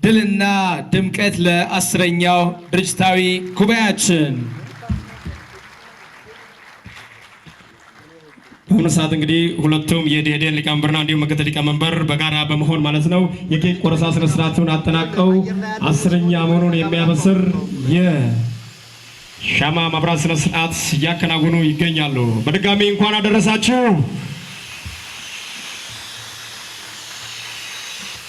ድልና ድምቀት ለአስረኛው ድርጅታዊ ጉባኤያችን። በአሁኑ ሰዓት እንግዲህ ሁለቱም የደኢህዴን ሊቀመንበርና እንዲሁም ምክትል ሊቀመንበር በጋራ በመሆን ማለት ነው የኬክ ቆረሳ ስነ ስርዓቱን አጠናቀው 10ኛ መሆኑን የሚያበስር የሻማ ማብራት ስነ ስርዓት እያከናወኑ ይገኛሉ። በድጋሚ እንኳን አደረሳችሁ።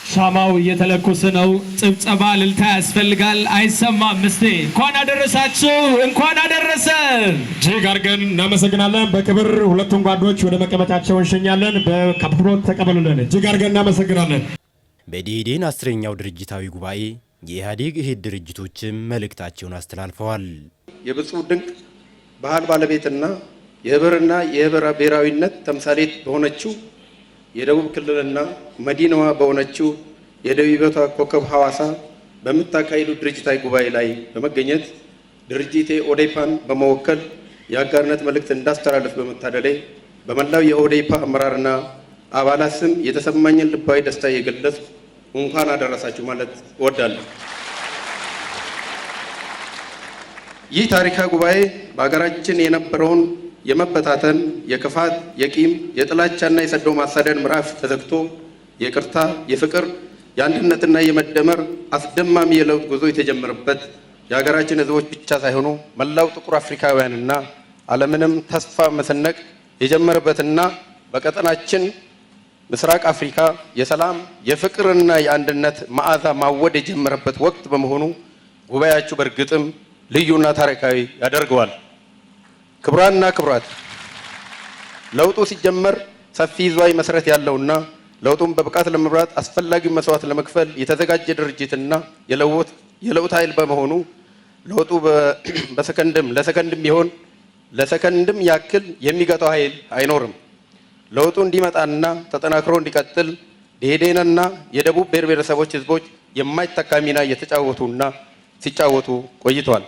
ሻማው እየተለኮሰ ነው። ጭብጨባ ልልታ ያስፈልጋል። አይሰማም። እስቲ እንኳን አደረሳችሁ፣ እንኳን አደረሰን። እጅግ አድርገን እናመሰግናለን። በክብር ሁለቱም ጓዶች ወደ መቀመጫቸው እንሸኛለን። በአክብሮት ተቀበሉልን። እጅግ አድርገን እናመሰግናለን። በደኢህዴን 10ኛው ድርጅታዊ ጉባኤ የኢህአዴግ እህት ድርጅቶችም መልእክታቸውን አስተላልፈዋል። የብፁዕ ድንቅ ባህል ባለቤትና የህብርና የህብረ ብሔራዊነት ተምሳሌት በሆነችው የደቡብ ክልልና መዲናዋ በሆነችው የደቡብ ኮከብ ሐዋሳ በምታካሂዱ ድርጅታዊ ጉባኤ ላይ በመገኘት ድርጅቴ ኦዴፓን በመወከል የአጋርነት መልእክት እንዳስተላለፍ በመታደሌ በመላው የኦዴፓ አመራርና አባላት ስም የተሰማኝን ልባዊ ደስታ የገለጽ እንኳን አደረሳችሁ ማለት እወዳለሁ። ይህ ታሪካዊ ጉባኤ በሀገራችን የነበረውን የመበታተን፣ የክፋት፣ የቂም፣ የጥላቻና የሰዶ ማሳደድ ምዕራፍ ተዘግቶ የይቅርታ፣ የፍቅር፣ የአንድነትና የመደመር አስደማሚ የለውጥ ጉዞ የተጀመረበት የሀገራችን ሕዝቦች ብቻ ሳይሆኑ መላው ጥቁር አፍሪካውያንና ዓለምንም ተስፋ መሰነቅ የጀመረበትና በቀጠናችን ምስራቅ አፍሪካ የሰላም የፍቅርና የአንድነት መዓዛ ማወድ የጀመረበት ወቅት በመሆኑ ጉባኤያችሁ በእርግጥም ልዩና ታሪካዊ ያደርገዋል። ክቡራንና ክቡራት፣ ለውጡ ሲጀመር ሰፊ ይዟዊ መሰረት ያለውና ለውጡን በብቃት ለመምራት አስፈላጊ መስዋዕት ለመክፈል የተዘጋጀ ድርጅትና የለውጥ ኃይል በመሆኑ ለውጡ ለሰከንድም ያክል የሚገታው ኃይል አይኖርም። ለውጡ እንዲመጣና ተጠናክሮ እንዲቀጥል ደኢህዴንና የደቡብ ብሔር ብሔረሰቦች ህዝቦች የማይተካ ሚና እየተጫወቱና ሲጫወቱ ቆይቷል።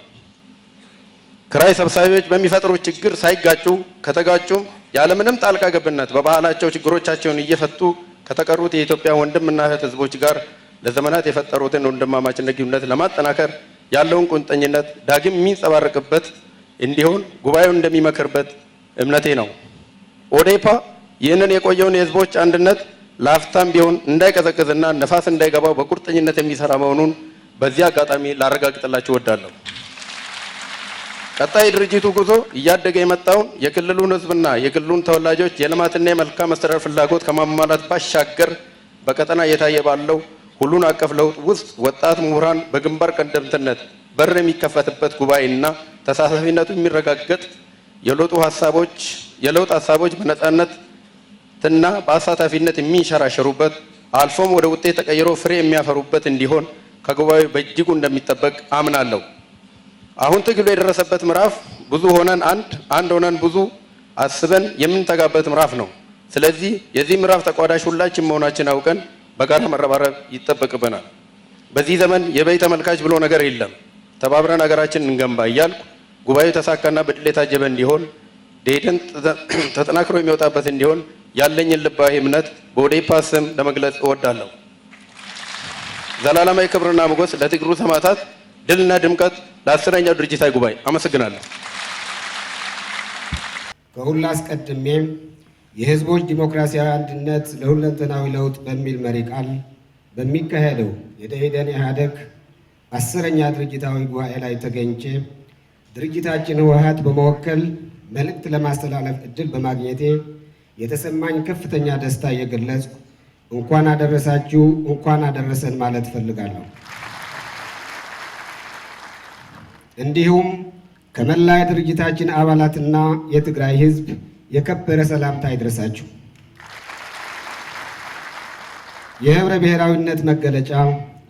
ክራይ ሰብሳቢዎች በሚፈጥሩት ችግር ሳይጋጩ ከተጋጩም ያለምንም ጣልቃ ገብነት በባህላቸው ችግሮቻቸውን እየፈቱ ከተቀሩት የኢትዮጵያ ወንድምና እህት ህዝቦች ጋር ለዘመናት የፈጠሩትን ወንድማማችነት ግንኙነት ለማጠናከር ያለውን ቁርጠኝነት ዳግም የሚንጸባረቅበት እንዲሆን ጉባኤው እንደሚመክርበት እምነቴ ነው። ኦዴፓ ይህንን የቆየውን የህዝቦች አንድነት ለአፍታም ቢሆን እንዳይቀዘቅዝና ነፋስ እንዳይገባው በቁርጠኝነት የሚሰራ መሆኑን በዚህ አጋጣሚ ላረጋግጥላችሁ እወዳለሁ። ቀጣይ ድርጅቱ ጉዞ እያደገ የመጣውን የክልሉን ህዝብና የክልሉን ተወላጆች የልማትና የመልካም አስተዳደር ፍላጎት ከማሟላት ባሻገር በቀጠና እየታየ ባለው ሁሉን አቀፍ ለውጥ ውስጥ ወጣት ምሁራን በግንባር ቀደምትነት በር የሚከፈትበት ጉባኤና ተሳታፊነቱ የሚረጋገጥ የለውጥ ሀሳቦች በነፃነትና በአሳታፊነት የሚንሸራሸሩበት አልፎም ወደ ውጤት ተቀይሮ ፍሬ የሚያፈሩበት እንዲሆን ከጉባኤው በእጅጉ እንደሚጠበቅ አምናለሁ። አሁን ትግሉ የደረሰበት ምዕራፍ ብዙ ሆነን አንድ ሆነን ብዙ አስበን የምንተጋበት ምዕራፍ ነው። ስለዚህ የዚህ ምዕራፍ ተቋዳሽ ሁላችን መሆናችን አውቀን በጋራ መረባረብ ይጠበቅብናል። በዚህ ዘመን የበይ ተመልካች ብሎ ነገር የለም። ተባብረን ሀገራችንን እንገንባ እያልኩ ጉባኤው ተሳካና በድል የታጀበ እንዲሆን ደኢህዴን ተጠናክሮ የሚወጣበት እንዲሆን ያለኝን ልባዊ እምነት በኦዴፓ ስም ለመግለጽ እወዳለሁ። ዘላለማዊ ክብርና ሞገስ ለትግሉ ሰማዕታት፣ ድልና ድምቀት ለ10ኛው ድርጅታዊ ጉባኤ። አመሰግናለሁ። ከሁሉ አስቀድሜም የህዝቦች ዲሞክራሲያዊ አንድነት ለሁለንተናዊ ለውጥ በሚል መሪ ቃል በሚካሄደው የደኢህዴን ኢህአዴግ 10ኛ ድርጅታዊ ጉባኤ ላይ ተገኝቼ ድርጅታችን ህወሓት በመወከል መልእክት ለማስተላለፍ እድል በማግኘቴ የተሰማኝ ከፍተኛ ደስታ እየገለጽኩ እንኳን አደረሳችሁ፣ እንኳን አደረሰን ማለት እፈልጋለሁ። እንዲሁም ከመላ ድርጅታችን አባላትና የትግራይ ህዝብ የከበረ ሰላምታ ይድረሳችሁ። የህብረ ብሔራዊነት መገለጫ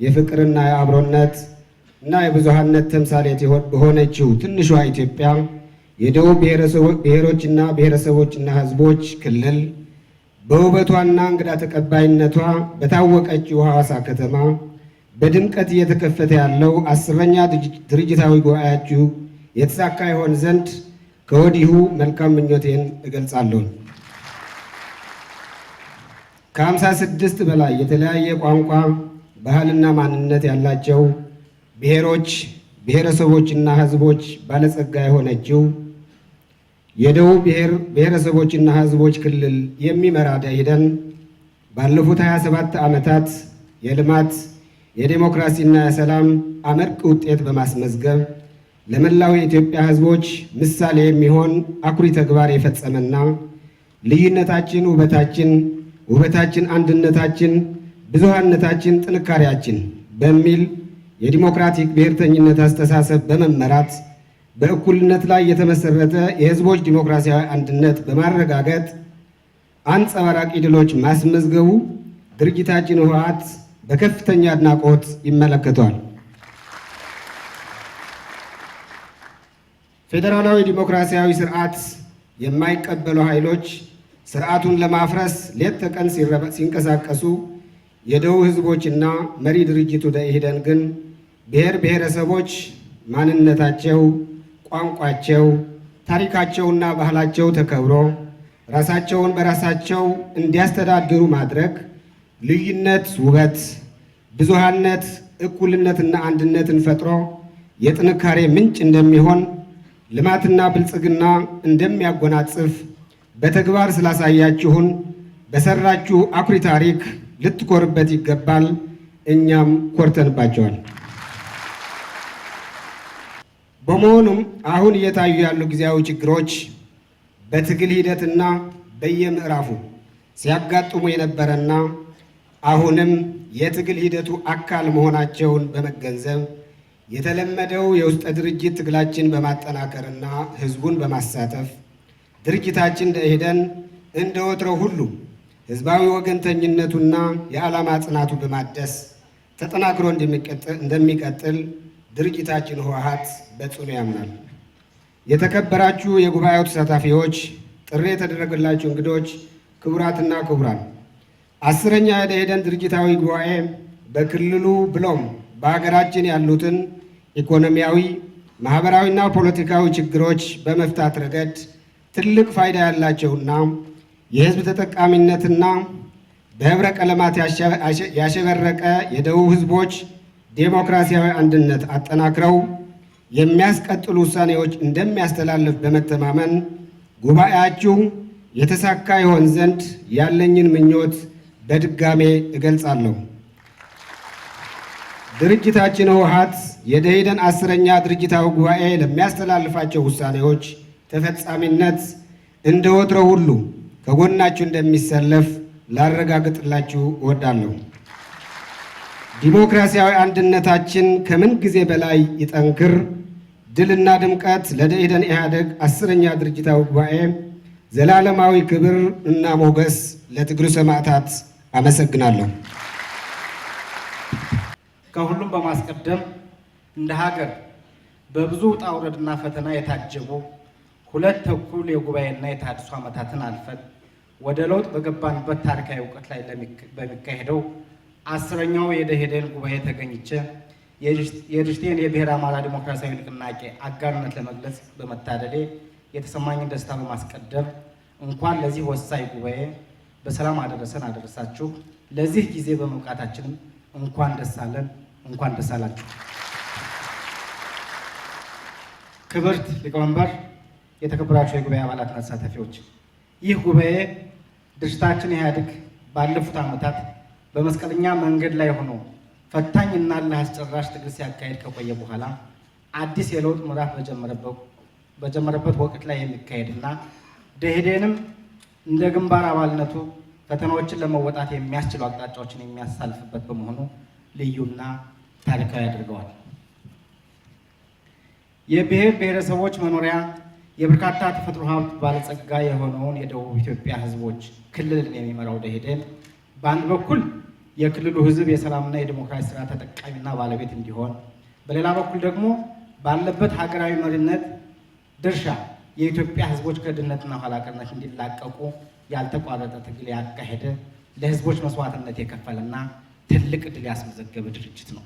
የፍቅርና የአብሮነት እና የብዙሃነት ተምሳሌት በሆነችው ትንሿ ኢትዮጵያ የደቡብ ብሔሮችና ብሔረሰቦችና ህዝቦች ክልል በውበቷና እንግዳ ተቀባይነቷ በታወቀችው ሐዋሳ ከተማ በድምቀት እየተከፈተ ያለው 10ኛ ድርጅታዊ ጉባኤያችሁ የተሳካ ይሆን ዘንድ ከወዲሁ መልካም ምኞቴን እገልጻለሁ። ከ56 በላይ የተለያየ ቋንቋ ባህልና ማንነት ያላቸው ብሔሮች፣ ብሔረሰቦችና ሕዝቦች ባለጸጋ የሆነችው የደቡብ ብሔረሰቦችና ሕዝቦች ክልል የሚመራ ደኢህዴን ባለፉት 27 ዓመታት የልማት የዴሞክራሲና የሰላም አመርቂ ውጤት በማስመዝገብ ለመላው የኢትዮጵያ ሕዝቦች ምሳሌ የሚሆን አኩሪ ተግባር የፈጸመና ልዩነታችን ውበታችን አንድነታችን፣ ብዙሃነታችን ጥንካሬያችን በሚል የዲሞክራቲክ ብሔርተኝነት አስተሳሰብ በመመራት በእኩልነት ላይ የተመሰረተ የሕዝቦች ዲሞክራሲያዊ አንድነት በማረጋገጥ አንጸባራቂ ድሎች ማስመዝገቡ ድርጅታችን ህወሓት በከፍተኛ አድናቆት ይመለከተዋል። ፌዴራላዊ ዲሞክራሲያዊ ስርዓት የማይቀበሉ ኃይሎች ስርዓቱን ለማፍረስ ሌት ተቀን ሲንቀሳቀሱ የደቡብ ህዝቦችና መሪ ድርጅቱ ደኢህዴን ግን ብሔር ብሔረሰቦች ማንነታቸው፣ ቋንቋቸው፣ ታሪካቸውና ባህላቸው ተከብሮ ራሳቸውን በራሳቸው እንዲያስተዳድሩ ማድረግ ልዩነት ውበት፣ ብዙሃነት እኩልነትና አንድነትን ፈጥሮ የጥንካሬ ምንጭ እንደሚሆን ልማትና ብልጽግና እንደሚያጎናጽፍ በተግባር ስላሳያችሁን በሰራችሁ አኩሪ ታሪክ ልትኮርበት ይገባል። እኛም ኮርተንባቸዋል። በመሆኑም አሁን እየታዩ ያሉ ጊዜያዊ ችግሮች በትግል ሂደትና በየምዕራፉ ሲያጋጥሙ የነበረና አሁንም የትግል ሂደቱ አካል መሆናቸውን በመገንዘብ የተለመደው የውስጠ ድርጅት ትግላችን በማጠናከርና ህዝቡን በማሳተፍ ድርጅታችን ደኢህዴን እንደ ወትሮው ሁሉ ህዝባዊ ወገንተኝነቱና የዓላማ ጽናቱ በማደስ ተጠናክሮ እንደሚቀጥል ድርጅታችን ህወሓት በጽኑ ያምናል። የተከበራችሁ የጉባኤው ተሳታፊዎች፣ ጥሪ የተደረገላችሁ እንግዶች፣ ክቡራትና ክቡራን፣ 10ኛ የደኢህዴን ድርጅታዊ ጉባኤ በክልሉ ብሎም በሀገራችን ያሉትን ኢኮኖሚያዊ፣ ማህበራዊና ፖለቲካዊ ችግሮች በመፍታት ረገድ ትልቅ ፋይዳ ያላቸውና የህዝብ ተጠቃሚነትና በህብረ ቀለማት ያሸበረቀ የደቡብ ህዝቦች ዴሞክራሲያዊ አንድነት አጠናክረው የሚያስቀጥሉ ውሳኔዎች እንደሚያስተላልፍ በመተማመን ጉባኤያችሁ የተሳካ ይሆን ዘንድ ያለኝን ምኞት በድጋሜ እገልጻለሁ። ድርጅታችን ህወሓት የደኢህዴን 10ኛ ድርጅታዊ ጉባኤ ለሚያስተላልፋቸው ውሳኔዎች ተፈጻሚነት እንደ ወትሮው ሁሉ ከጎናችሁ እንደሚሰለፍ ላረጋግጥላችሁ እወዳለሁ። ዲሞክራሲያዊ አንድነታችን ከምን ጊዜ በላይ ይጠንክር። ድልና ድምቀት ለደኢህዴን ኢህአዴግ 10ኛ ድርጅታዊ ጉባኤ። ዘላለማዊ ክብር እና ሞገስ ለትግሉ ሰማዕታት። አመሰግናለሁ። ከሁሉም በማስቀደም እንደ ሀገር በብዙ ውጣ ውረድና ፈተና የታጀቡ ሁለት ተኩል የጉባኤና የተሃድሶ ዓመታትን አልፈን ወደ ለውጥ በገባንበት ታሪካዊ እውቀት ላይ በሚካሄደው 10ኛው የደኢህዴን ጉባኤ ተገኝቼ የድርጅቴን የብሔረ አማራ ዲሞክራሲያዊ ንቅናቄ አጋርነት ለመግለጽ በመታደሌ የተሰማኝን ደስታ በማስቀደም እንኳን ለዚህ ወሳኝ ጉባኤ በሰላም አደረሰን አደረሳችሁ። ለዚህ ጊዜ በመብቃታችንም እንኳን ደስ አለን፣ እንኳን ደስ አላችሁ። ክብርት ሊቀመንበር፣ የተከበራችሁ የጉባኤ አባላትና ተሳታፊዎች፣ ይህ ጉባኤ ድርጅታችን ኢህአዴግ ባለፉት ዓመታት በመስቀለኛ መንገድ ላይ ሆኖ ፈታኝና ለአስጨራሽ ትግል ሲያካሄድ ከቆየ በኋላ አዲስ የለውጥ ምዕራፍ በጀመረበት ወቅት ላይ የሚካሄድና ደኢህዴንም እንደ ግንባር አባልነቱ ፈተናዎችን ለመወጣት የሚያስችሉ አቅጣጫዎችን የሚያሳልፍበት በመሆኑ ልዩና ታሪካዊ ያደርገዋል። የብሔር ብሔረሰቦች መኖሪያ የበርካታ ተፈጥሮ ሀብት ባለጸጋ የሆነውን የደቡብ ኢትዮጵያ ህዝቦች ክልልን የሚመራው ደኢህዴን በአንድ በኩል የክልሉ ህዝብ የሰላምና የዲሞክራሲ ስራ ተጠቃሚና ባለቤት እንዲሆን፣ በሌላ በኩል ደግሞ ባለበት ሀገራዊ መሪነት ድርሻ የኢትዮጵያ ህዝቦች ከድህነትና ኋላቀርነት እንዲላቀቁ ያልተቋረጠ ትግል ያካሄደ ለህዝቦች መስዋዕትነት የከፈለና ትልቅ ድል ያስመዘገበ ድርጅት ነው።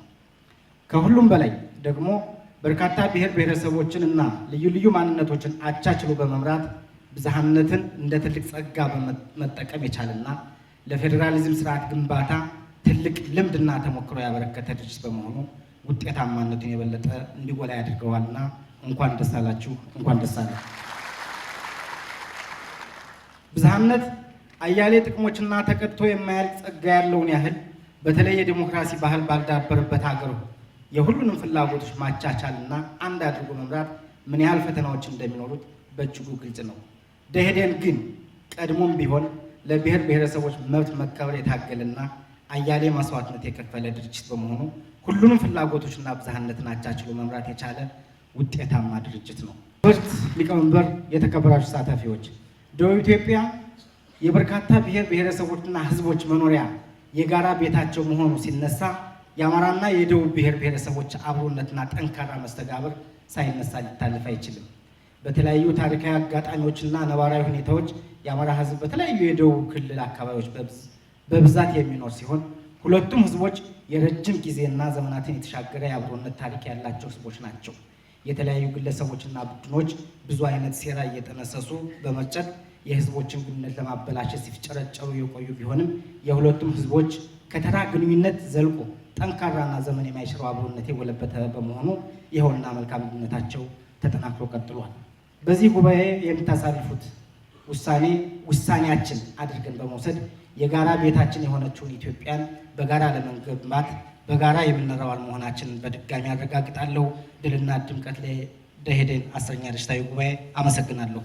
ከሁሉም በላይ ደግሞ በርካታ ብሔር ብሔረሰቦችን እና ልዩ ልዩ ማንነቶችን አቻችሎ በመምራት ብዝሃነትን እንደ ትልቅ ጸጋ በመጠቀም የቻለና ለፌዴራሊዝም ስርዓት ግንባታ ትልቅ ልምድና ተሞክሮ ያበረከተ ድርጅት በመሆኑ ውጤታማነቱን የበለጠ እንዲጎላ ያድርገዋልና እንኳን ደስ አላችሁ፣ እንኳን ደስ አለ። ብዝሃነት አያሌ ጥቅሞችና ተቀጥቶ የማያልቅ ጸጋ ያለውን ያህል በተለይ የዲሞክራሲ ባህል ባልዳበረበት ሀገር የሁሉንም ፍላጎቶች ማቻቻልና አንድ አድርጎ መምራት ምን ያህል ፈተናዎች እንደሚኖሩት በእጅጉ ግልጽ ነው። ደኢህዴን ግን ቀድሞም ቢሆን ለብሔር ብሔረሰቦች መብት መከበር የታገለና አያሌ መስዋዕትነት የከፈለ ድርጅት በመሆኑ ሁሉንም ፍላጎቶችና ብዝሃነትን አቻችሎ መምራት የቻለ ውጤታማ ድርጅት ነው። ምርት ሊቀመንበር፣ የተከበራችሁ ተሳታፊዎች፣ ደቡብ ኢትዮጵያ የበርካታ ብሔር ብሔረሰቦችና ሕዝቦች መኖሪያ የጋራ ቤታቸው መሆኑ ሲነሳ የአማራና የደቡብ ብሔር ብሔረሰቦች አብሮነትና ጠንካራ መስተጋብር ሳይነሳ ሊታለፍ አይችልም። በተለያዩ ታሪካዊ አጋጣሚዎችና ነባራዊ ሁኔታዎች የአማራ ሕዝብ በተለያዩ የደቡብ ክልል አካባቢዎች በብዛት የሚኖር ሲሆን ሁለቱም ሕዝቦች የረጅም ጊዜና ዘመናትን የተሻገረ የአብሮነት ታሪክ ያላቸው ሕዝቦች ናቸው። የተለያዩ ግለሰቦችና ቡድኖች ብዙ አይነት ሴራ እየጠነሰሱ በመርጨት የሕዝቦችን ግንኙነት ለማበላሸት ሲፍጨረጨሩ የቆዩ ቢሆንም የሁለቱም ሕዝቦች ከተራ ግንኙነት ዘልቆ ጠንካራና ዘመን የማይሽረው አብሮነት የጎለበተ በመሆኑ ይኸውና መልካም ግንኙነታቸው ተጠናክሮ ቀጥሏል። በዚህ ጉባኤ የምታሳልፉት ውሳኔያችን አድርገን በመውሰድ የጋራ ቤታችን የሆነችውን ኢትዮጵያን በጋራ ለመገንባት በጋራ የምንረዋል መሆናችንን በድጋሚ አረጋግጣለሁ። ድልና ድምቀት ለደኢህዴን 10ኛ ድርጅታዊ ጉባኤ። አመሰግናለሁ።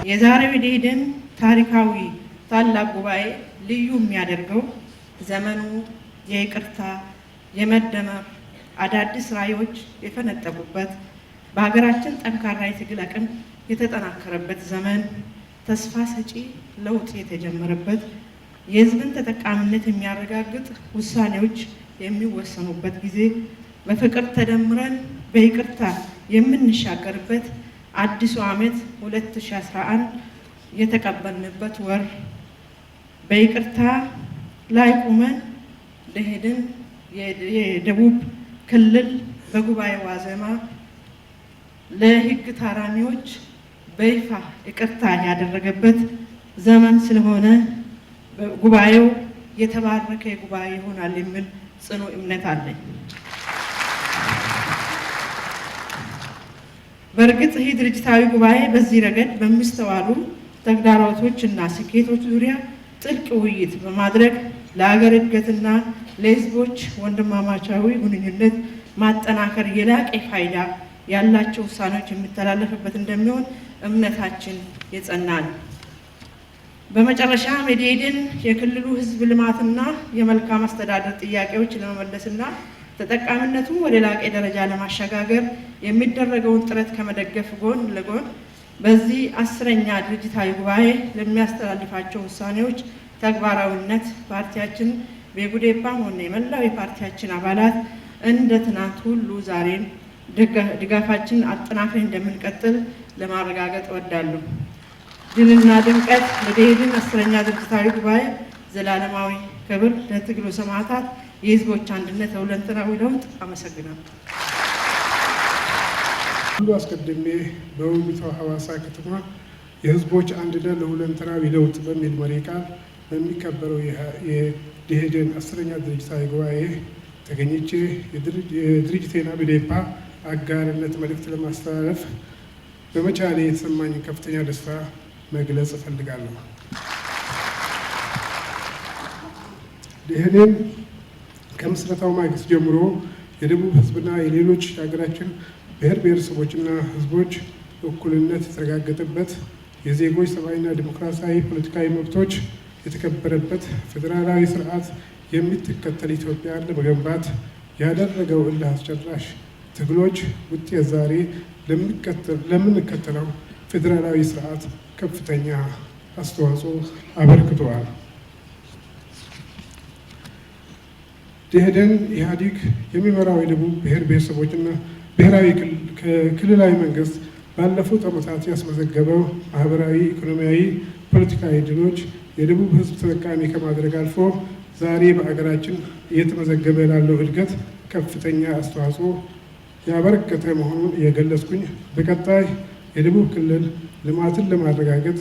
የዛሬው የደኢህዴን ታሪካዊ ታላቅ ጉባኤ ልዩ የሚያደርገው ዘመኑ የይቅርታ የመደመር አዳዲስ ራዕዮች የፈነጠቁበት በሀገራችን ጠንካራ የትግል አቅም የተጠናከረበት ዘመን፣ ተስፋ ሰጪ ለውጥ የተጀመረበት የሕዝብን ተጠቃሚነት የሚያረጋግጥ ውሳኔዎች የሚወሰኑበት ጊዜ፣ በፍቅር ተደምረን በይቅርታ የምንሻገርበት አዲሱ ዓመት 2011 የተቀበልንበት ወር፣ በይቅርታ ላይ ቁመን ደኢህዴን የደቡብ ክልል በጉባኤ ዋዜማ ለሕግ ታራሚዎች በይፋ ይቅርታ ያደረገበት ዘመን ስለሆነ ጉባኤው የተባረከ ጉባኤ ይሆናል የሚል ጽኑ እምነት አለኝ። በእርግጥ ይህ ድርጅታዊ ጉባኤ በዚህ ረገድ በሚስተዋሉ ተግዳሮቶች እና ስኬቶች ዙሪያ ጥልቅ ውይይት በማድረግ ለሀገር እድገትና ለሕዝቦች ወንድማማቻዊ ግንኙነት ማጠናከር የላቀ ፋይዳ ያላቸው ውሳኔዎች የሚተላለፍበት እንደሚሆን እምነታችን የጸና ነው። በመጨረሻም የደኢህዴን የክልሉ ሕዝብ ልማትና የመልካም አስተዳደር ጥያቄዎች ለመመለስና ተጠቃሚነቱን ወደ ላቀ ደረጃ ለማሸጋገር የሚደረገውን ጥረት ከመደገፍ ጎን ለጎን በዚህ 10ኛ ድርጅታዊ ጉባኤ ለሚያስተላልፋቸው ውሳኔዎች ተግባራዊነት ፓርቲያችን በጉዴፓም ሆነ የመላው የፓርቲያችን አባላት እንደ ትናንት ሁሉ ዛሬም ድጋፋችን አጠናክረን እንደምንቀጥል ለማረጋገጥ እወዳለሁ። ድልና ድምቀት ለደኢህዴን 10ኛ ድርጅታዊ ጉባኤ። ዘላለማዊ ክብር ለትግሉ ሰማዕታት፣ የህዝቦች አንድነት፣ ለሁለንተናዊ ለውጥ። አመሰግናለሁ። ሁሉ አስቀድሜ በውቢቷ ሐዋሳ ከተማ የህዝቦች አንድነት ለሁለንተናዊ ለውጥ በሚል መሪ ቃል በሚከበረው የደኢህዴን 10ኛ ድርጅታዊ ጉባኤ ተገኝቼ የድርጅቴን ኢዴፓ አጋርነት መልእክት ለማስተላለፍ በመቻሌ የተሰማኝ ከፍተኛ ደስታ መግለጽ እፈልጋለሁ። ደኢህዴን ከምስረታው ማግስት ጀምሮ የደቡብ ህዝብና የሌሎች የሀገራችን ብሔር ብሔረሰቦችና ህዝቦች እኩልነት የተረጋገጠበት፣ የዜጎች ሰብአዊና ዲሞክራሲያዊ ፖለቲካዊ መብቶች የተከበረበት ፌዴራላዊ ስርዓት የምትከተል ኢትዮጵያን ለመገንባት ያደረገው እልህ አስጨራሽ ትግሎች ውጤት ዛሬ ለምንከተለው ፌዴራላዊ ስርዓት ከፍተኛ አስተዋጽኦ አበርክተዋል። ደኢህዴን ኢህአዴግ የሚመራው የደቡብ ብሔር ብሔረሰቦችና ብሔራዊ ክልላዊ መንግስት ባለፉት ዓመታት ያስመዘገበው ማህበራዊ፣ ኢኮኖሚያዊ፣ ፖለቲካዊ ድሎች የደቡብ ህዝብ ተጠቃሚ ከማድረግ አልፎ ዛሬ በአገራችን እየተመዘገበ ላለው እድገት ከፍተኛ አስተዋጽኦ ያበረከተ መሆኑን እየገለጽኩኝ በቀጣይ የደቡብ ክልል ልማትን ለማረጋገጥ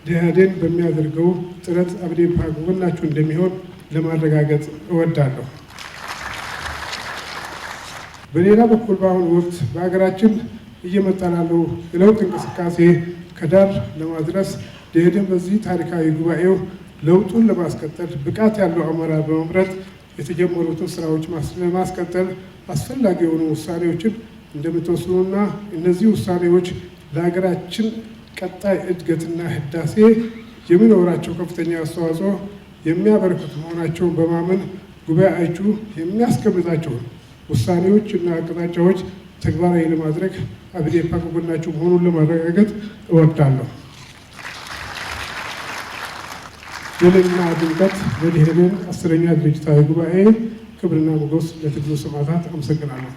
ደኢህዴን በሚያደርገው ጥረት አብዴፓ ከጎናችሁ እንደሚሆን ለማረጋገጥ እወዳለሁ። በሌላ በኩል በአሁኑ ወቅት በሀገራችን እየመጣ ላለው የለውጥ እንቅስቃሴ ከዳር ለማድረስ ደኢህዴን በዚህ ታሪካዊ ጉባኤው ለውጡን ለማስቀጠል ብቃት ያለው አመራር በመምረጥ የተጀመሩትን ስራዎች ለማስቀጠል አስፈላጊ የሆኑ ውሳኔዎችን እንደምትወስኑና እነዚህ ውሳኔዎች ለሀገራችን ቀጣይ እድገትና ህዳሴ የሚኖራቸው ከፍተኛ አስተዋጽኦ የሚያበረክቱ መሆናቸውን በማመን ጉባኤያችሁ የሚያስቀምጣቸውን ውሳኔዎች እና አቅጣጫዎች ተግባራዊ ለማድረግ አብዴፓ ከጎናችሁ መሆኑን ለማረጋገጥ እወዳለሁ። ድልና ድምቀት ለደኢህዴን 10ኛ ድርጅታዊ ጉባኤ። ክብርና ሞገስ ለትግሉ ሰማዕታት። አመሰግናለሁ።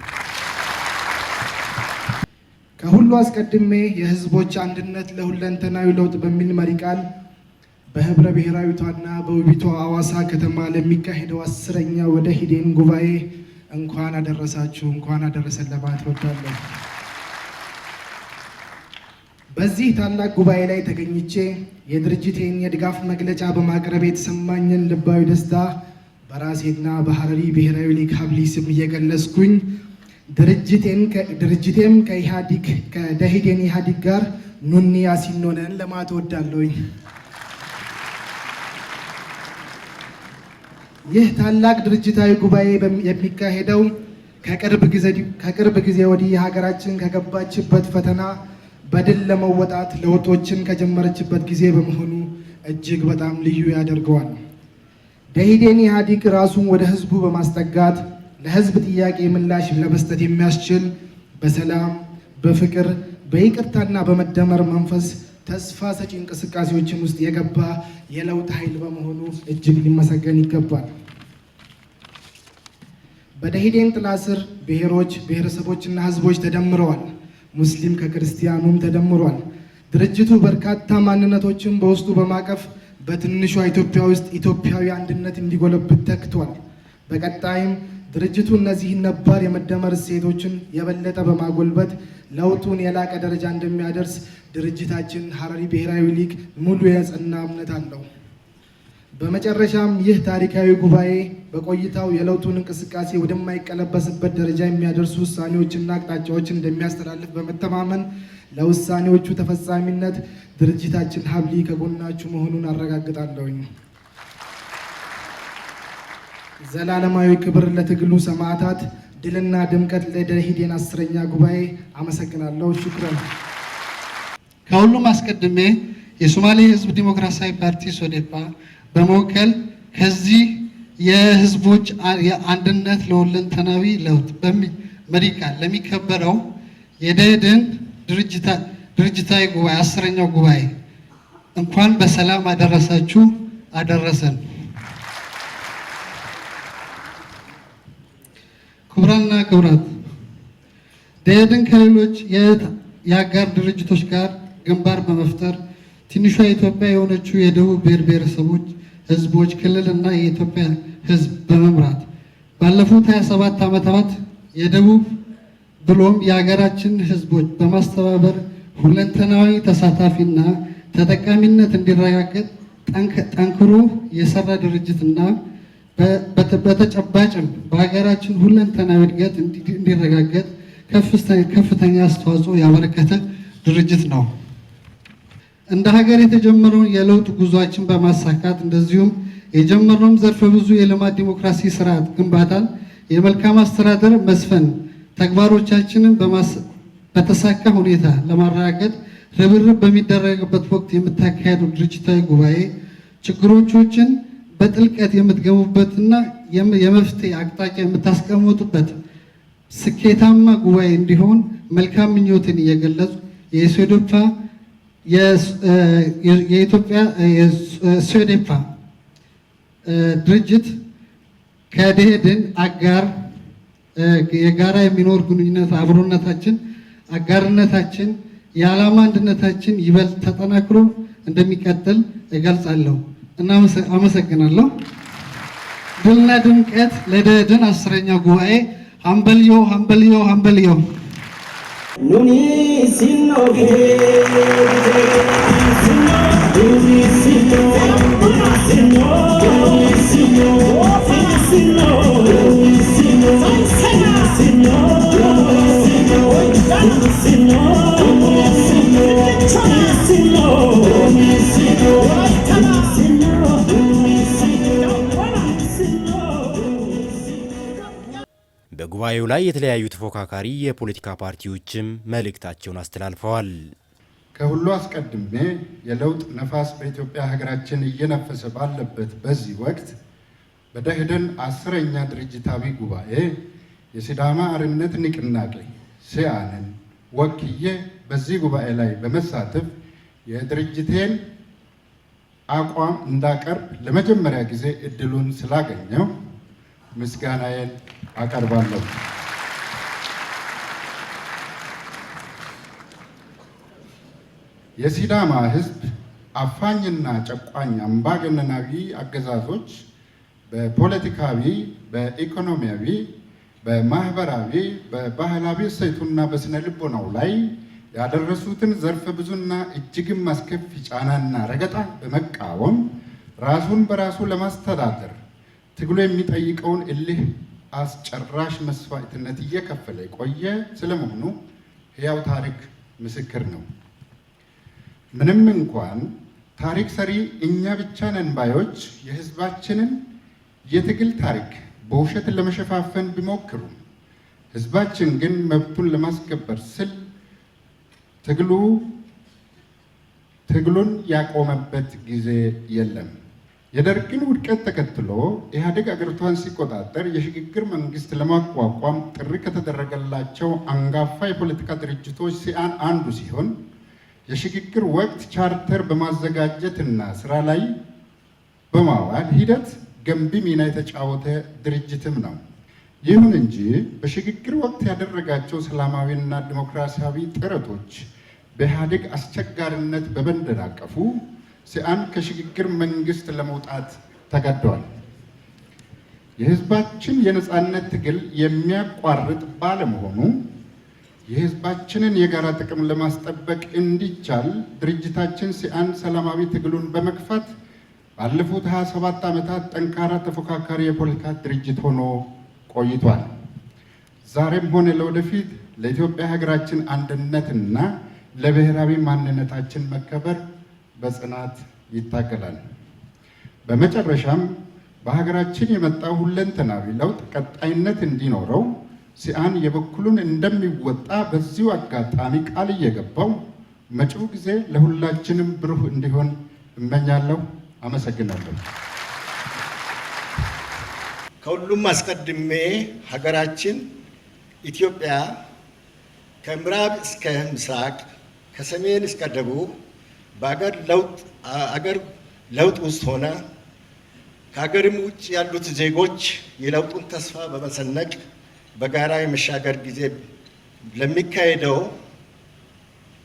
ከሁሉ አስቀድሜ የህዝቦች አንድነት ለሁለንተናዊ ለውጥ በሚል መሪ ቃል በህብረ ብሔራዊቷና በውቢቷ ሐዋሳ ከተማ ለሚካሄደው 10ኛው ደኢህዴን ጉባኤ እንኳን አደረሳችሁ እንኳን አደረሰን ለማለት እወዳለሁ። በዚህ ታላቅ ጉባኤ ላይ ተገኝቼ የድርጅቴን የድጋፍ መግለጫ በማቅረብ የተሰማኝን ልባዊ ደስታ በራሴና በሐረሪ ብሔራዊ ሊግ ሀብሊ ስም እየገለጽኩኝ ድርጅቴም ከደኢህዴን ኢህአዴግ ጋር ኑኒ ያሲኖ ነን ለማለት እወዳለሁኝ። ይህ ታላቅ ድርጅታዊ ጉባኤ የሚካሄደው ከቅርብ ጊዜ ወዲህ ሀገራችን ከገባችበት ፈተና በድል ለመወጣት ለውጦችን ከጀመረችበት ጊዜ በመሆኑ እጅግ በጣም ልዩ ያደርገዋል። ደኢህዴን ኢህአዴግ ራሱን ወደ ህዝቡ በማስጠጋት ለህዝብ ጥያቄ ምላሽ ለመስጠት የሚያስችል በሰላም፣ በፍቅር፣ በይቅርታና በመደመር መንፈስ ተስፋ ሰጪ እንቅስቃሴዎችን ውስጥ የገባ የለውጥ ኃይል በመሆኑ እጅግ ሊመሰገን ይገባል። በደኢህዴን ጥላ ስር ብሔሮች፣ ብሔረሰቦችና ህዝቦች ተደምረዋል። ሙስሊም ከክርስቲያኑም ተደምሯል። ድርጅቱ በርካታ ማንነቶችን በውስጡ በማቀፍ በትንሿ ኢትዮጵያ ውስጥ ኢትዮጵያዊ አንድነት እንዲጎለብት ተግቷል። በቀጣይም ድርጅቱ እነዚህን ነባር የመደመር እሴቶችን የበለጠ በማጎልበት ለውጡን የላቀ ደረጃ እንደሚያደርስ ድርጅታችን ሐረሪ ብሔራዊ ሊግ ሙሉ የጸና እምነት አለው። በመጨረሻም ይህ ታሪካዊ ጉባኤ በቆይታው የለውጡን እንቅስቃሴ ወደማይቀለበስበት ደረጃ የሚያደርሱ ውሳኔዎችና አቅጣጫዎችን እንደሚያስተላልፍ በመተማመን ለውሳኔዎቹ ተፈጻሚነት ድርጅታችን ሀብሊ ከጎናችሁ መሆኑን አረጋግጣለሁኝ። ዘላለማዊ ክብር ለትግሉ ሰማዕታት፣ ድልና ድምቀት ለደኢህዴን 10ኛ ጉባኤ። አመሰግናለሁ። ሹክራን። ከሁሉም አስቀድሜ የሶማሌ ህዝብ ዲሞክራሲያዊ ፓርቲ ሶዴፓ በመወከል ከዚህ የህዝቦች አንድነት ለሁለንተናዊ ለውጥ በሚል መሪ ቃል ለሚከበረው የደኢህዴን ድርጅታዊ ጉባኤ 10ኛው ጉባኤ እንኳን በሰላም አደረሳችሁ አደረሰን። ክቡራንና ክቡራት፣ ደኢህዴን ከሌሎች የአጋር ድርጅቶች ጋር ግንባር በመፍጠር ትንሿ ኢትዮጵያ የሆነችው የደቡብ ብሔር ብሔረሰቦች ህዝቦች ክልልና የኢትዮጵያ ህዝብ በመምራት ባለፉት 27 ዓመታት የደቡብ ብሎም የሀገራችን ህዝቦች በማስተባበር ሁለንተናዊ ተሳታፊና ተጠቃሚነት እንዲረጋገጥ ጠንክሮ የሰራ ድርጅትና በተጨባጭም በሀገራችን ሁለንተናዊ እድገት እንዲረጋገጥ ከፍተኛ አስተዋጽኦ ያበረከተ ድርጅት ነው። እንደ ሀገር የተጀመረውን የለውጥ ጉዟችን በማሳካት እንደዚሁም የጀመርነውም ዘርፈ ብዙ የልማት ዲሞክራሲ ስርዓት ግንባታን፣ የመልካም አስተዳደር መስፈን ተግባሮቻችንን በተሳካ ሁኔታ ለማረጋገጥ ርብርብ በሚደረግበት ወቅት የምታካሄዱ ድርጅታዊ ጉባኤ ችግሮችን በጥልቀት የምትገቡበትና የመፍትሄ አቅጣጫ የምታስቀምጡበት ስኬታማ ጉባኤ እንዲሆን መልካም ምኞትን እየገለጹ የኢትዮጵያ ሶዴፓ ድርጅት ከደኢህዴን አጋር የጋራ የሚኖር ግንኙነት አብሮነታችን፣ አጋርነታችን፣ የዓላማ አንድነታችን ይበልጥ ተጠናክሮ እንደሚቀጥል እገልጻለሁ እና አመሰግናለሁ። ድልና ድምቀት ለደኢህዴን 10ኛ ጉባኤ። ሀምበልዮ ሀምበልዮ ሀምበልዮ ኑኒ ሲኖጌ በጉባኤው ላይ የተለያዩ ተፎካካሪ የፖለቲካ ፓርቲዎችም መልእክታቸውን አስተላልፈዋል። ከሁሉ አስቀድሜ የለውጥ ነፋስ በኢትዮጵያ ሀገራችን እየነፈሰ ባለበት በዚህ ወቅት በደኢህዴን 10ኛ ድርጅታዊ ጉባኤ የሲዳማ አርነት ንቅናቄ ሲአንን ወክዬ በዚህ ጉባኤ ላይ በመሳተፍ የድርጅቴን አቋም እንዳቀርብ ለመጀመሪያ ጊዜ እድሉን ስላገኘው ምስጋናዬን አቀርባለሁ። የሲዳማ ሕዝብ አፋኝና ጨቋኝ አምባገነናዊ አገዛዞች በፖለቲካዊ፣ በኢኮኖሚያዊ፣ በማህበራዊ፣ በባህላዊ እሴቱና በስነ ልቦናው ላይ ያደረሱትን ዘርፈ ብዙና እጅግም አስከፊ ጫናና ረገጣ በመቃወም ራሱን በራሱ ለማስተዳደር ትግሉ የሚጠይቀውን እልህ አስጨራሽ መስዋዕትነት እየከፈለ የቆየ ስለመሆኑ ሕያው ታሪክ ምስክር ነው። ምንም እንኳን ታሪክ ሰሪ እኛ ብቻ ነን ባዮች የህዝባችንን የትግል ታሪክ በውሸት ለመሸፋፈን ቢሞክሩም ህዝባችን ግን መብቱን ለማስከበር ስል ትግሉን ያቆመበት ጊዜ የለም። የደርግን ውድቀት ተከትሎ ኢህአዴግ አገሪቷን ሲቆጣጠር የሽግግር መንግስት ለማቋቋም ጥሪ ከተደረገላቸው አንጋፋ የፖለቲካ ድርጅቶች ሲአን አንዱ ሲሆን የሽግግር ወቅት ቻርተር በማዘጋጀትና ስራ ላይ በማዋል ሂደት ገንቢ ሚና የተጫወተ ድርጅትም ነው። ይሁን እንጂ በሽግግር ወቅት ያደረጋቸው ሰላማዊና ዲሞክራሲያዊ ጥረቶች በኢህአዴግ አስቸጋሪነት በመደናቀፉ ሲአን ከሽግግር መንግስት ለመውጣት ተገደዋል። የህዝባችን የነጻነት ትግል የሚያቋርጥ ባለመሆኑ የህዝባችንን የጋራ ጥቅም ለማስጠበቅ እንዲቻል ድርጅታችን ሲአን ሰላማዊ ትግሉን በመግፋት ባለፉት 27 ዓመታት ጠንካራ ተፎካካሪ የፖለቲካ ድርጅት ሆኖ ቆይቷል። ዛሬም ሆነ ለወደፊት ለኢትዮጵያ ሀገራችን አንድነትና ለብሔራዊ ማንነታችን መከበር በጽናት ይታገላል። በመጨረሻም በሀገራችን የመጣው ሁለንተናዊ ለውጥ ቀጣይነት እንዲኖረው ሲአን የበኩሉን እንደሚወጣ በዚሁ አጋጣሚ ቃል እየገባው መጪው ጊዜ ለሁላችንም ብሩህ እንዲሆን እመኛለሁ። አመሰግናለሁ። ከሁሉም አስቀድሜ ሀገራችን ኢትዮጵያ ከምዕራብ እስከ ምስራቅ ከሰሜን እስከ ደቡብ በአገር ለውጥ ውስጥ ሆነ ከሀገርም ውጭ ያሉት ዜጎች የለውጡን ተስፋ በመሰነቅ በጋራ የመሻገር ጊዜ ለሚካሄደው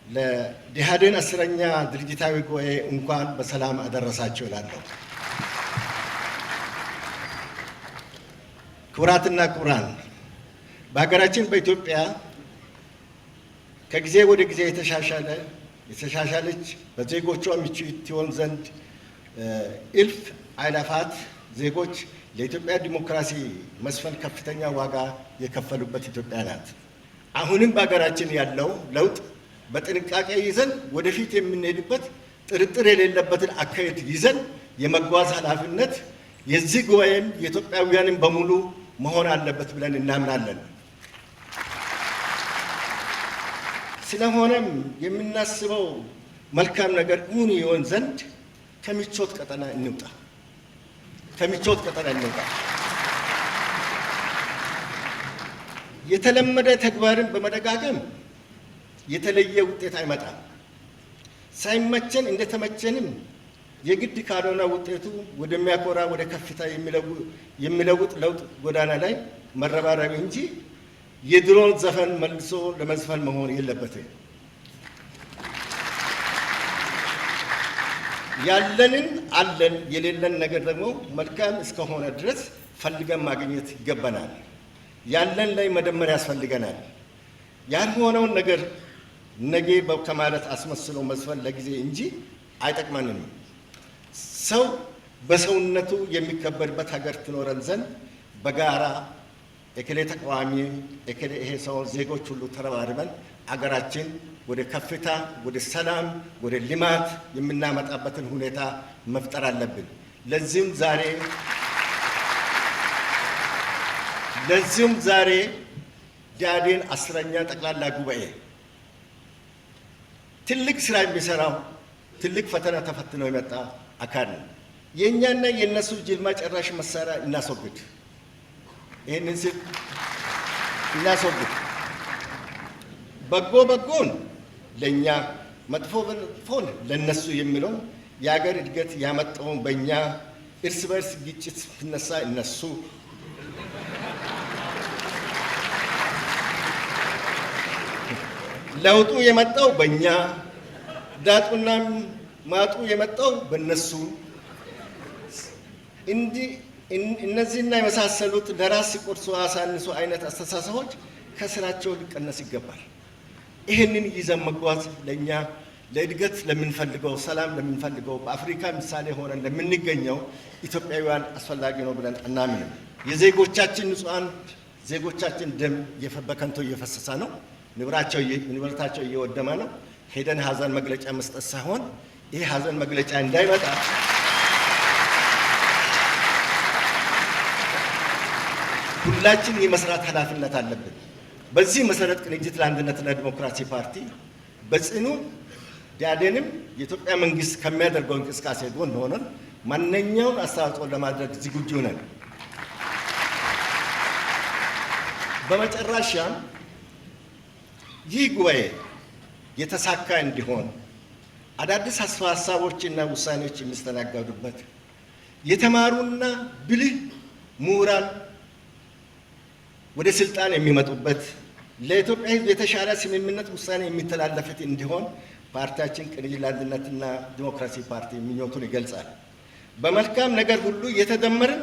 ለኢህአዴን 10ኛ ድርጅታዊ ጉባኤ እንኳን በሰላም አደረሳችሁ እላለሁ። ክቡራትና ክቡራን፣ በሀገራችን በኢትዮጵያ ከጊዜ ወደ ጊዜ የተሻሻለች በዜጎቿ ምቹ ትሆን ዘንድ እልፍ አእላፋት ዜጎች ለኢትዮጵያ ዲሞክራሲ መስፈን ከፍተኛ ዋጋ የከፈሉበት ኢትዮጵያ ናት። አሁንም በሀገራችን ያለው ለውጥ በጥንቃቄ ይዘን ወደፊት የምንሄድበት ጥርጥር የሌለበትን አካሄድ ይዘን የመጓዝ ኃላፊነት የዚህ ጉባኤም የኢትዮጵያውያንን በሙሉ መሆን አለበት ብለን እናምናለን። ስለሆነም የምናስበው መልካም ነገር እውን ይሆን ዘንድ ከምቾት ቀጠና እንውጣ። የተለመደ ተግባርን በመደጋገም የተለየ ውጤት አይመጣም። ሳይመቸን እንደተመቸንም የግድ ካልሆነ ውጤቱ ወደሚያኮራ ወደ ከፍታ የሚለውጥ ለውጥ ጎዳና ላይ መረባረብ እንጂ የድሮን ዘፈን መልሶ ለመዝፈን መሆን የለበትም። ያለንን አለን፣ የሌለን ነገር ደግሞ መልካም እስከሆነ ድረስ ፈልገን ማግኘት ይገባናል። ያለን ላይ መደመር ያስፈልገናል። ያልሆነውን ነገር ነገ ከማለት አስመስሎ መዝፈን ለጊዜ እንጂ አይጠቅመንም። ሰው በሰውነቱ የሚከበርበት ሀገር ትኖረን ዘንድ በጋራ እከሌ ተቃዋሚ እከሌ ይሄ ሰው ዜጎች ሁሉ ተረባርበን አገራችን ወደ ከፍታ፣ ወደ ሰላም፣ ወደ ልማት የምናመጣበትን ሁኔታ መፍጠር አለብን። ለዚህም ዛሬ ብአዴን 10ኛ ጠቅላላ ጉባኤ ትልቅ ስራ የሚሰራው ትልቅ ፈተና ተፈትነው የመጣ አካል ነው። የእኛና የእነሱ ጅልማ ጨራሽ መሳሪያ እናስወግድ። ይህንን ስል እናስወግድ። በጎ በጎን ለእኛ መጥፎ መጥፎን ለነሱ የሚለው የሀገር እድገት ያመጣውን በእኛ እርስ በርስ ግጭት ሲነሳ እነሱ ለውጡ የመጣው በእኛ ዳጡና ማጡ የመጣው በእነሱ እነዚህና የመሳሰሉት ለራስ ሲቆርሱ አሳንሱ አይነት አስተሳሰቦች ከስራቸው ሊቀነስ ይገባል። ይህንን ይዘን መጓዝ ለእኛ ለእድገት ለምንፈልገው ሰላም ለምንፈልገው በአፍሪካ ምሳሌ ሆነን ለምንገኘው ኢትዮጵያውያን አስፈላጊ ነው ብለን አናምንም። የዜጎቻችን ንጹሐን ዜጎቻችን ደም በከንቱ እየፈሰሰ ነው። ንብረታቸው እየወደመ ነው። ሄደን ሀዘን መግለጫ መስጠት ሳይሆን ይህ ሀዘን መግለጫ እንዳይመጣ ሁላችን የመስራት ኃላፊነት አለብን። በዚህ መሰረት ቅንጅት ለአንድነትና ዲሞክራሲ ፓርቲ በጽኑ ብአዴንም የኢትዮጵያ መንግስት ከሚያደርገው እንቅስቃሴ ጎን ሆነን ማንኛውን አስተዋጽኦ ለማድረግ ዝግጁ ነን። በመጨረሻም ይህ ጉባኤ የተሳካ እንዲሆን አዳዲስ ሀሳቦችና ውሳኔዎች የሚስተናገዱበት የተማሩና ብልህ ምሁራን ወደ ስልጣን የሚመጡበት ለኢትዮጵያ ሕዝብ የተሻለ ስምምነት ውሳኔ የሚተላለፍት እንዲሆን ፓርቲያችን ቅንጅት ለአንድነትና ዲሞክራሲ ፓርቲ ምኞቱን ይገልጻል። በመልካም ነገር ሁሉ የተደመርን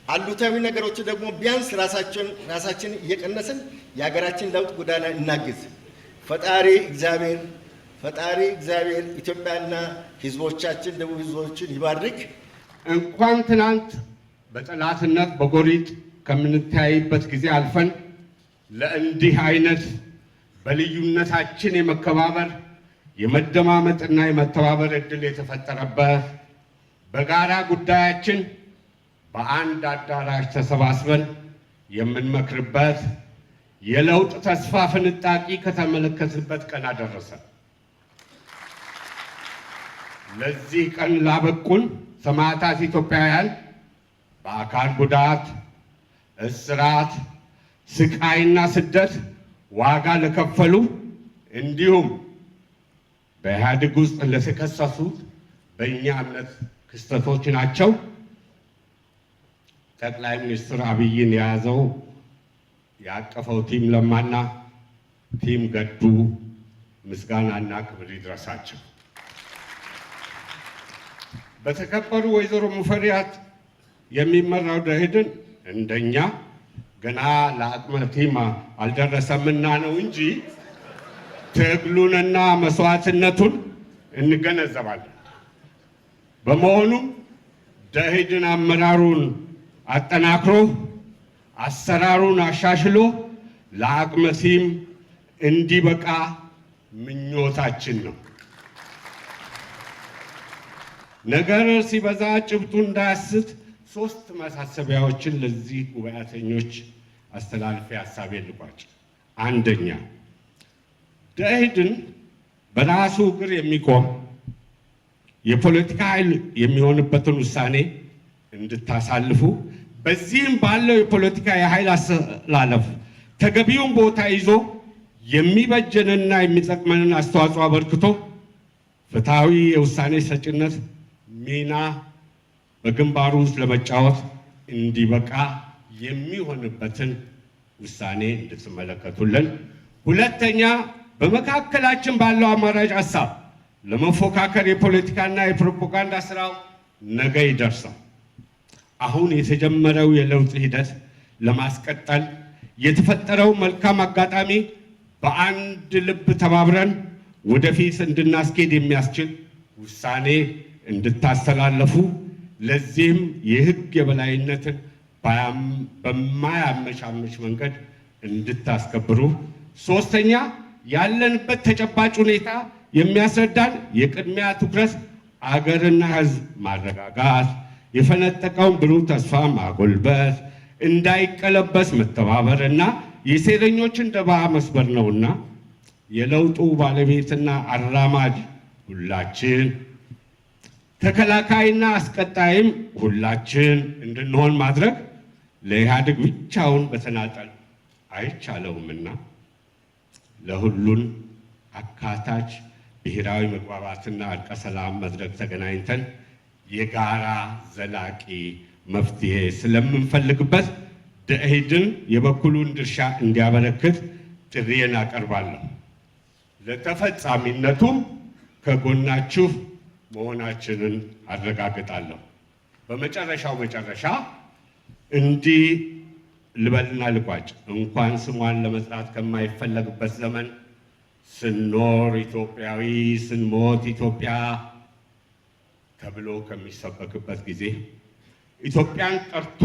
አሉታዊ ነገሮች ደግሞ ቢያንስ ራሳችን እየቀነስን የሀገራችን ለውጥ ጎዳና እናግዝ። ፈጣሪ እግዚአብሔር ኢትዮጵያና ሕዝቦቻችን ደቡብ ሕዝቦችን ይባርክ። እንኳን ትናንት በጠላትነት በጎሪጥ ከምንተያይበት ጊዜ አልፈን ለእንዲህ አይነት በልዩነታችን የመከባበር የመደማመጥና የመተባበር ዕድል የተፈጠረበት በጋራ ጉዳያችን በአንድ አዳራሽ ተሰባስበን የምንመክርበት የለውጥ ተስፋ ፍንጣቂ ከተመለከትበት ቀን አደረሰ። ለዚህ ቀን ላበቁን ሰማዕታት ኢትዮጵያውያን በአካል ጉዳት፣ እስራት፣ ስቃይና ስደት ዋጋ ለከፈሉ እንዲሁም በኢህአዴግ ውስጥ ለተከሰሱት በእኛ እምነት ክስተቶች ናቸው ጠቅላይ ሚኒስትር አብይን የያዘው ያቀፈው ቲም ለማና ቲም ገዱ ምስጋናና ክብር ይድረሳቸው። በተከበሩ ወይዘሮ ሙፈሪያት የሚመራው ደኢህዴን እንደኛ ገና ለአቅመ ቲም አልደረሰምና ነው እንጂ ትግሉንና መስዋዕትነቱን እንገነዘባለን። በመሆኑም ደኢህዴን አመራሩን አጠናክሮ አሰራሩን አሻሽሎ ለአቅመ ቲም እንዲበቃ ምኞታችን ነው። ነገር ሲበዛ ጭብጡ እንዳያስት ሶስት ማሳሰቢያዎችን ለዚህ ጉባኤተኞች አስተላልፌ ሀሳቤ ልቋጭ። አንደኛ፣ ደኢህዴን በራሱ እግር የሚቆም የፖለቲካ ኃይል የሚሆንበትን ውሳኔ እንድታሳልፉ፣ በዚህም ባለው የፖለቲካ የኃይል አስተላለፍ ተገቢውን ቦታ ይዞ የሚበጀንና የሚጠቅመንን አስተዋጽኦ አበርክቶ ፍትሐዊ የውሳኔ ሰጭነት ሚና በግንባሩ ውስጥ ለመጫወት እንዲበቃ የሚሆንበትን ውሳኔ እንድትመለከቱልን። ሁለተኛ፣ በመካከላችን ባለው አማራጭ ሀሳብ ለመፎካከር የፖለቲካና የፕሮፓጋንዳ ስራው ነገ ይደርሳል። አሁን የተጀመረው የለውጥ ሂደት ለማስቀጠል የተፈጠረው መልካም አጋጣሚ በአንድ ልብ ተባብረን ወደፊት እንድናስኬድ የሚያስችል ውሳኔ እንድታስተላለፉ፣ ለዚህም የሕግ የበላይነትን በማያመቻመች መንገድ እንድታስከብሩ። ሶስተኛ፣ ያለንበት ተጨባጭ ሁኔታ የሚያስረዳን የቅድሚያ ትኩረት አገርና ሕዝብ ማረጋጋት፣ የፈነጠቀውን ብሩህ ተስፋ ማጎልበት፣ እንዳይቀለበስ መተባበር እና የሴረኞችን ደባ መስበር ነውና የለውጡ ባለቤትና አራማጅ ሁላችን፣ ተከላካይና አስቀጣይም ሁላችን እንድንሆን ማድረግ ለኢህአዴግ ብቻውን በተናጠል አይቻለውምና ለሁሉን አካታች ብሔራዊ መግባባትና እርቀ ሰላም መድረክ ተገናኝተን የጋራ ዘላቂ መፍትሄ ስለምንፈልግበት ደኢህዴን የበኩሉን ድርሻ እንዲያበረክት ጥሪዬን አቀርባለሁ። ለተፈጻሚነቱም ከጎናችሁ መሆናችንን አረጋግጣለሁ። በመጨረሻው መጨረሻ እንዲህ ልበልና ልቋጭ። እንኳን ስሟን ለመጥራት ከማይፈለግበት ዘመን ስንኖር ኢትዮጵያዊ ስንሞት ኢትዮጵያ ተብሎ ከሚሰበክበት ጊዜ ኢትዮጵያን ጠርቶ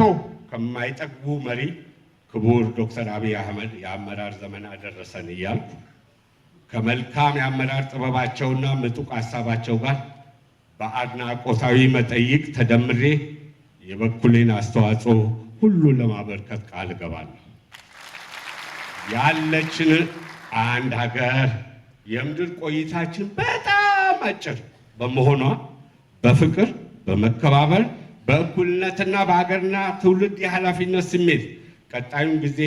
ከማይጠግቡ መሪ ክቡር ዶክተር አብይ አህመድ የአመራር ዘመን አደረሰን እያልኩ ከመልካም የአመራር ጥበባቸውና ምጡቅ ሀሳባቸው ጋር በአድናቆታዊ መጠይቅ ተደምሬ የበኩሌን አስተዋጽኦ ሁሉ ለማበርከት ቃል እገባለሁ። ያለችን አንድ ሀገር የምድር ቆይታችን በጣም አጭር በመሆኗ በፍቅር፣ በመከባበር፣ በእኩልነትና በሀገርና ትውልድ የኃላፊነት ስሜት ቀጣዩን ጊዜ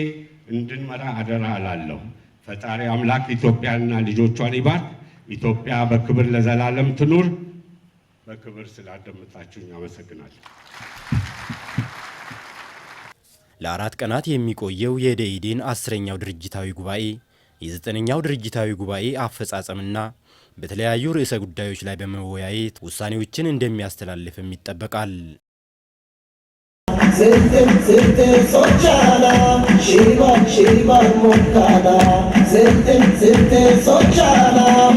እንድንመራ አደራ እላለሁ። ፈጣሪ አምላክ ኢትዮጵያንና ልጆቿን ይባርክ። ኢትዮጵያ በክብር ለዘላለም ትኑር። በክብር ስላዳመጣችሁኝ አመሰግናለሁ። ለ4 ቀናት የሚቆየው የደኢህዴን 10ኛው ድርጅታዊ ጉባኤ የ9ኛው ድርጅታዊ ጉባኤ አፈጻጸምና በተለያዩ ርዕሰ ጉዳዮች ላይ በመወያየት ውሳኔዎችን እንደሚያስተላልፍም ይጠበቃል። Sochana